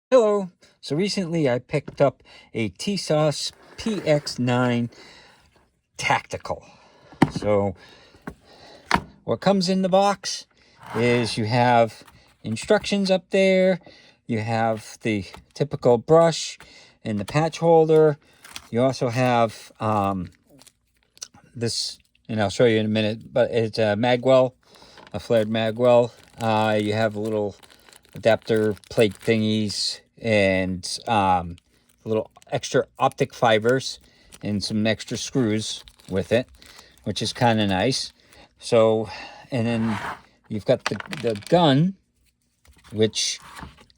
Hello. So recently I picked up a Tisas PX-9 Tactical. So what comes in the box is you have instructions up there. You have the typical brush and the patch holder. You also have this, and I'll show you in a minute, but it's a magwell, a flared magwell. You have a little adapter plate thingies and little extra optic fibers and some extra screws with it, which is kind of nice. So, and then you've got the gun, which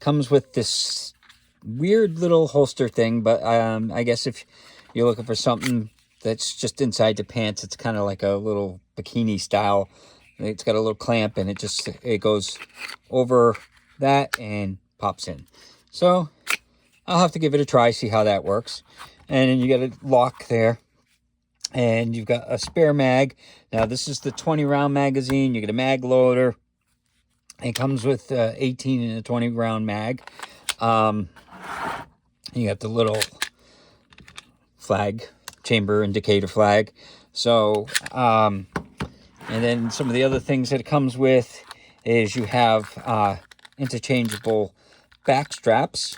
comes with this weird little holster thing, but I guess if you're looking for something that's just inside the pants, it's kind of like a little bikini style. It's got a little clamp and it goes over that and pops in. So I'll have to give it a try, see how that works. And then you got a lock there, and you've got a spare mag. Now this is the 20 round magazine. You get a mag loader. It comes with 18 and a 20 round mag. You got the little flag, chamber indicator flag. So and then some of the other things that it comes with is you have interchangeable back straps,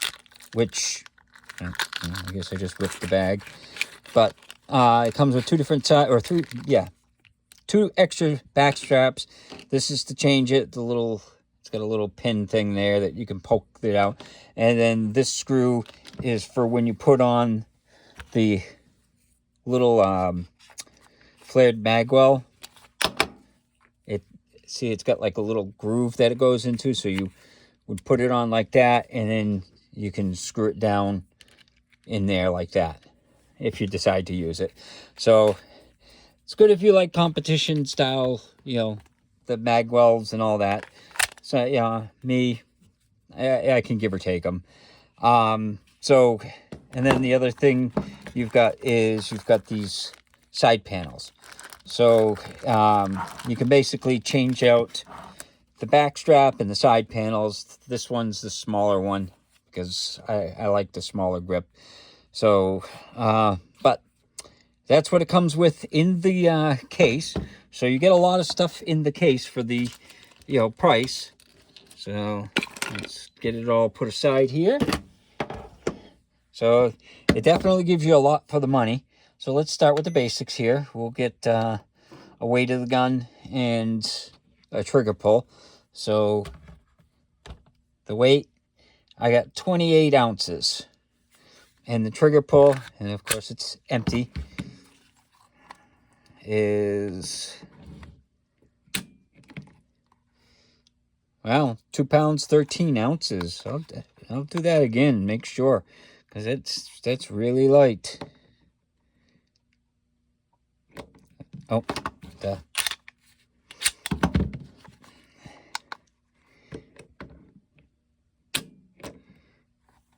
which I guess I just ripped the bag, but it comes with two extra back straps. This is to change it. It's got a little pin thing there that you can poke it out, and then this screw is for when you put on the little flared magwell. It's got like a little groove that it goes into, so you would put it on like that, and then you can screw it down in there like that if you decide to use it. So it's good if you like competition style, the magwells and all that. So yeah, I can give or take them. So, and then the other thing you've got these side panels. So you can basically change out the back strap and the side panels. This one's the smaller one because I like the smaller grip. So, but that's what it comes with in the case. So you get a lot of stuff in the case for the, price. So let's get it all put aside here. So it definitely gives you a lot for the money. So let's start with the basics here. We'll get a weight of the gun and a trigger pull. So the weight, I got 28 ounces. And the trigger pull, and of course it's empty, is, 2 pounds, 13 ounces. I'll do that again, make sure, because that's really light. Oh, duh.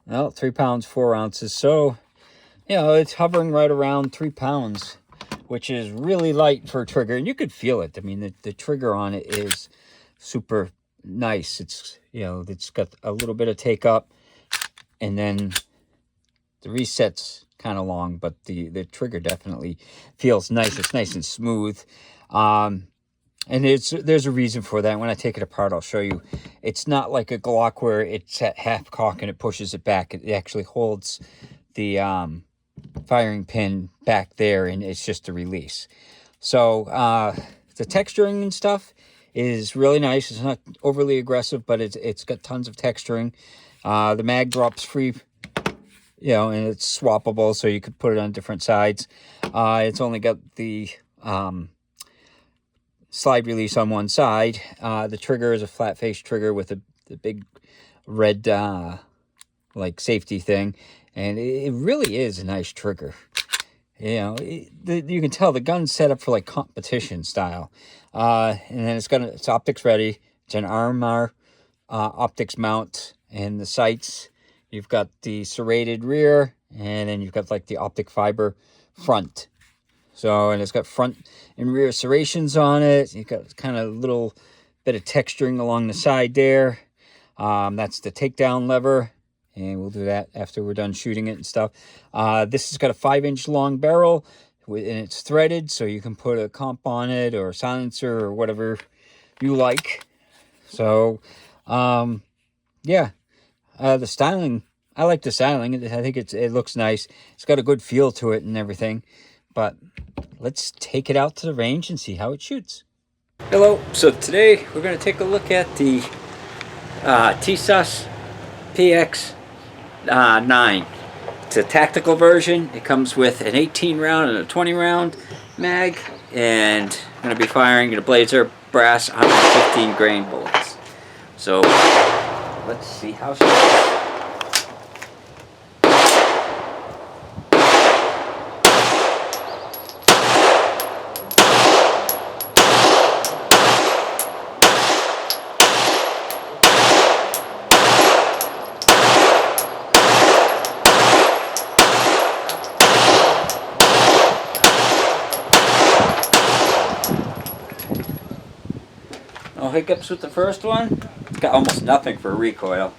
Well, 3 pounds, 4 ounces. So, it's hovering right around 3 pounds, which is really light for a trigger. And you could feel it. I mean, the trigger on it is super nice. It's, it's got a little bit of take up, and then the reset's kind of long, but the trigger definitely feels nice. It's nice and smooth. And there's a reason for that. When I take it apart, I'll show you. It's not like a Glock where it's at half cock and it pushes it back. It actually holds the firing pin back there, and it's just a release. So the texturing and stuff is really nice. It's not overly aggressive, but it's got tons of texturing. The mag drops free, and it's swappable, so you could put it on different sides. It's only got the slide release on one side. The trigger is a flat face trigger with the big red like safety thing, and it really is a nice trigger. You can tell the gun's set up for like competition style. And then it's optics ready. It's an Armor optics mount, and the sights, you've got the serrated rear, and then you've got like the optic fiber front. So, and it's got front and rear serrations on it. You've got kind of a little bit of texturing along the side there. That's the takedown lever. and we'll do that after we're done shooting it and stuff. This has got a 5-inch long barrel, and it's threaded, so you can put a comp on it or a silencer or whatever you like. So, yeah, the styling, I like the styling. I think it looks nice. It's got a good feel to it and everything. But let's take it out to the range and see how it shoots. Hello. So today we're going to take a look at the Tisas PX-9. It's a tactical version. It comes with an 18 round and a 20 round mag, and I'm going to be firing the Blazer brass 115 grain bullets. So let's see how she goes. No hiccups with the first one. It's got almost nothing for recoil.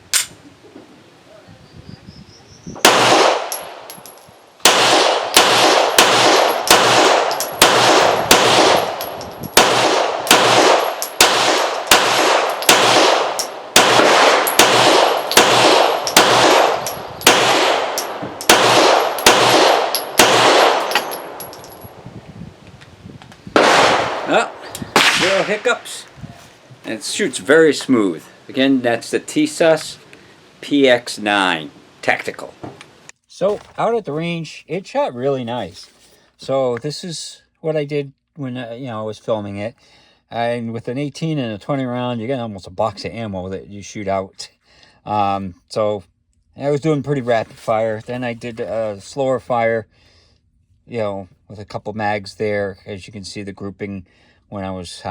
Oh, zero hiccups. And it shoots very smooth. Again, that's the Tisas PX-9 Tactical. So out at the range, it shot really nice. So this is what I did when I was filming it. And with an 18 and a 20 round, you get almost a box of ammo that you shoot out. So I was doing pretty rapid fire. Then I did a slower fire, with a couple mags there. As you can see, the grouping when I was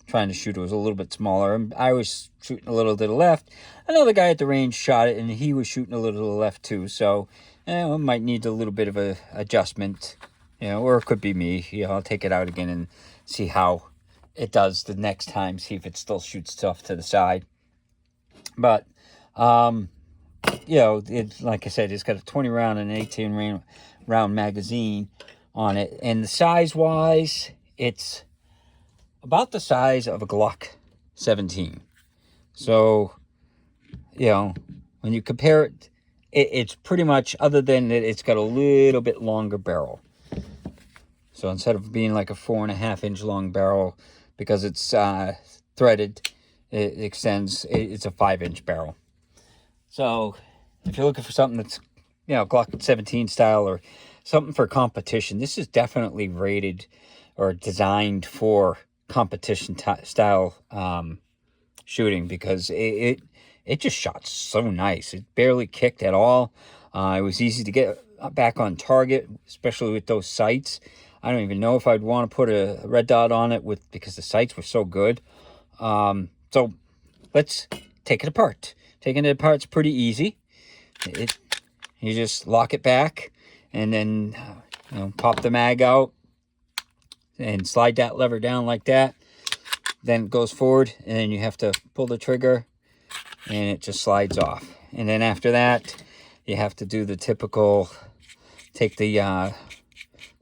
trying to shoot, it was a little bit smaller. And I was shooting a little to the left. Another guy at the range shot it, and he was shooting a little to the left too. So it might need a little bit of a adjustment, or it could be me. I'll take it out again and see how it does the next time. See if it still shoots stuff to the side. But like I said, it's got a 20 round and an 18 round magazine on it, and the size wise, it's about the size of a Glock 17. So, when you compare it, it's pretty much, other than that it's got a little bit longer barrel. So instead of being like a 4.5-inch long barrel, because it's threaded, it extends, it's a 5-inch barrel. So if you're looking for something that's, Glock 17 style or something for competition, this is definitely rated or designed for competition style shooting, because it just shot so nice. It barely kicked at all. It was easy to get back on target, especially with those sights. I don't even know if I'd want to put a red dot on it because the sights were so good. So let's take it apart. Taking it apart's pretty easy. You just lock it back, and then pop the mag out and slide that lever down like that. Then it goes forward, and then you have to pull the trigger, and it just slides off. And then after that, you have to do the typical, take the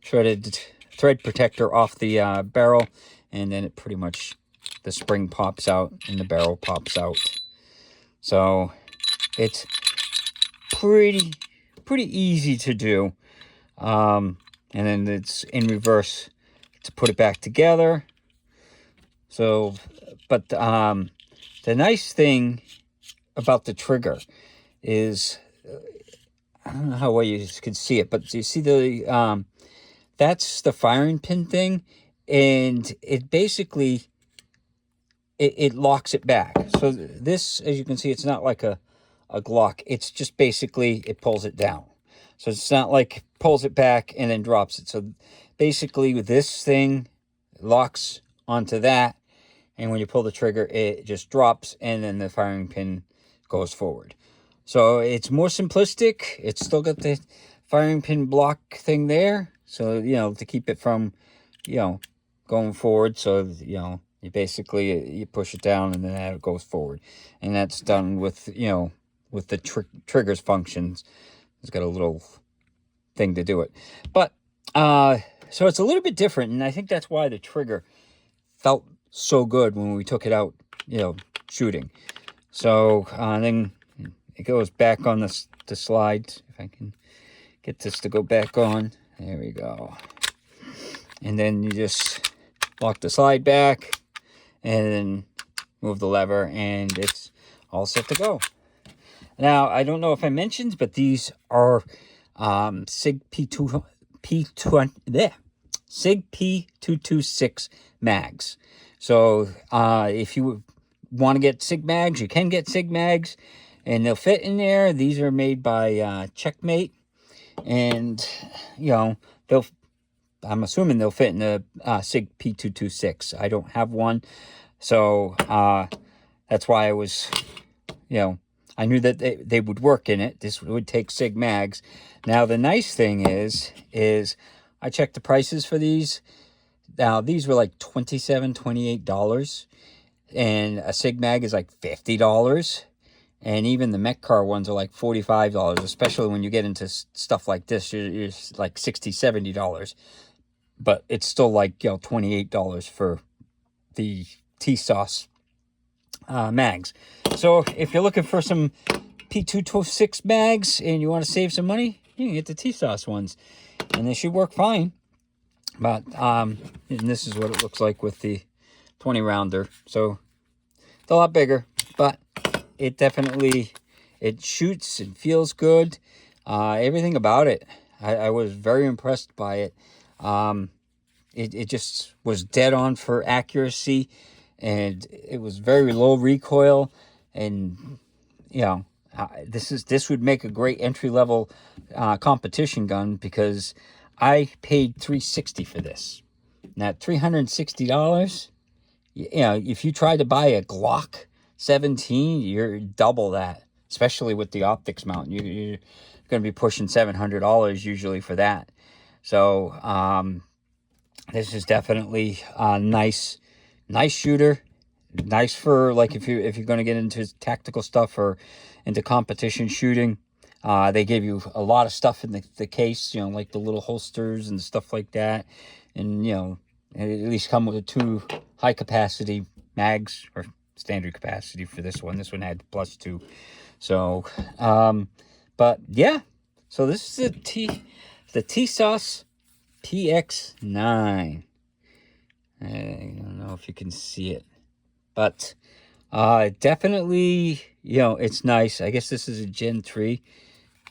thread protector off the barrel, and then it pretty much, the spring pops out and the barrel pops out. So it's pretty easy to do. And then it's in reverse to put it back together. So, but the nice thing about the trigger is, I don't know how well you can see it, but you see the that's the firing pin thing, and it basically it locks it back. So this, as you can see, it's not like a Glock. It's just basically it pulls it down. So it's not like pulls it back and then drops it. So basically with this thing, it locks onto that, and when you pull the trigger, it just drops, and then the firing pin goes forward. So it's more simplistic. It's still got the firing pin block thing there, so to keep it from going forward. So you basically you push it down, and then it goes forward, and that's done with with the trigger's functions. It's got a little thing to do it. But so it's a little bit different, and I think that's why the trigger felt so good when we took it out, you know, shooting. So then it goes back on the slides. If I can get this to go back on. There we go. And then you just lock the slide back and then move the lever, and it's all set to go. Now, I don't know if I mentioned, but these are SIG P226 mags. So if you want to get SIG mags, you can get SIG mags, and they'll fit in there. These are made by Checkmate, and you know, I'm assuming they'll fit in the SIG P226. I don't have one, so that's why I was, you know, I knew that they would work in it. This would take SIG mags. Now, the nice thing is I checked the prices for these. Now, these were like $27, $28, and a SIG mag is like $50. And even the mech car ones are like $45, especially when you get into stuff like this. You're like $60, $70. But it's still like, you know, $28 for the Tisas mags. So if you're looking for some P226 mags and you want to save some money, you can get the Tisas ones. And they should work fine. But, and this is what it looks like with the 20 rounder. So it's a lot bigger, but it definitely, it shoots and feels good. Everything about it, I was very impressed by it. It just was dead on for accuracy, and it was very low recoil, and you know, this would make a great entry-level competition gun, because I paid $360 for this. Now, $360, you know, if you try to buy a Glock 17, you're double that, especially with the optics mount. You're going to be pushing $700 usually for that. So this is definitely a nice shooter. Nice for, like, if you're going to get into tactical stuff or into competition shooting. They gave you a lot of stuff in the case, you know, like the little holsters and stuff like that. And, you know, at least come with 2 high capacity mags, or standard capacity for this one. This one had +2. So, but yeah. So this is the Tisas PX-9. I don't know if you can see it, but definitely, you know, it's nice. I guess this is a Gen 3.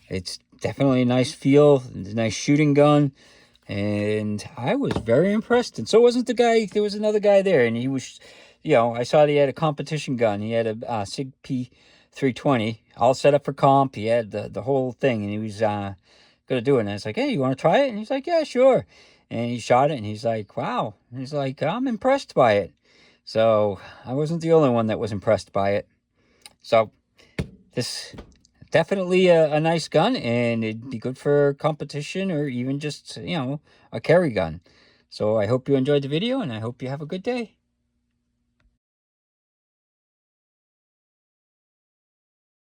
It's definitely a nice feel, a nice shooting gun, and I was very impressed. And so wasn't the guy. There was another guy there, and he was, you know, I saw that he had a competition gun. He had a SIG P320 all set up for comp. He had the whole thing, and he was going to do it. And I was like, hey, you want to try it? And he's like, yeah, sure. And he shot it, and he's like, wow. And he's like, I'm impressed by it. So I wasn't the only one that was impressed by it. So this definitely a nice gun, and it'd be good for competition or even just, you know, a carry gun. So I hope you enjoyed the video, and I hope you have a good day.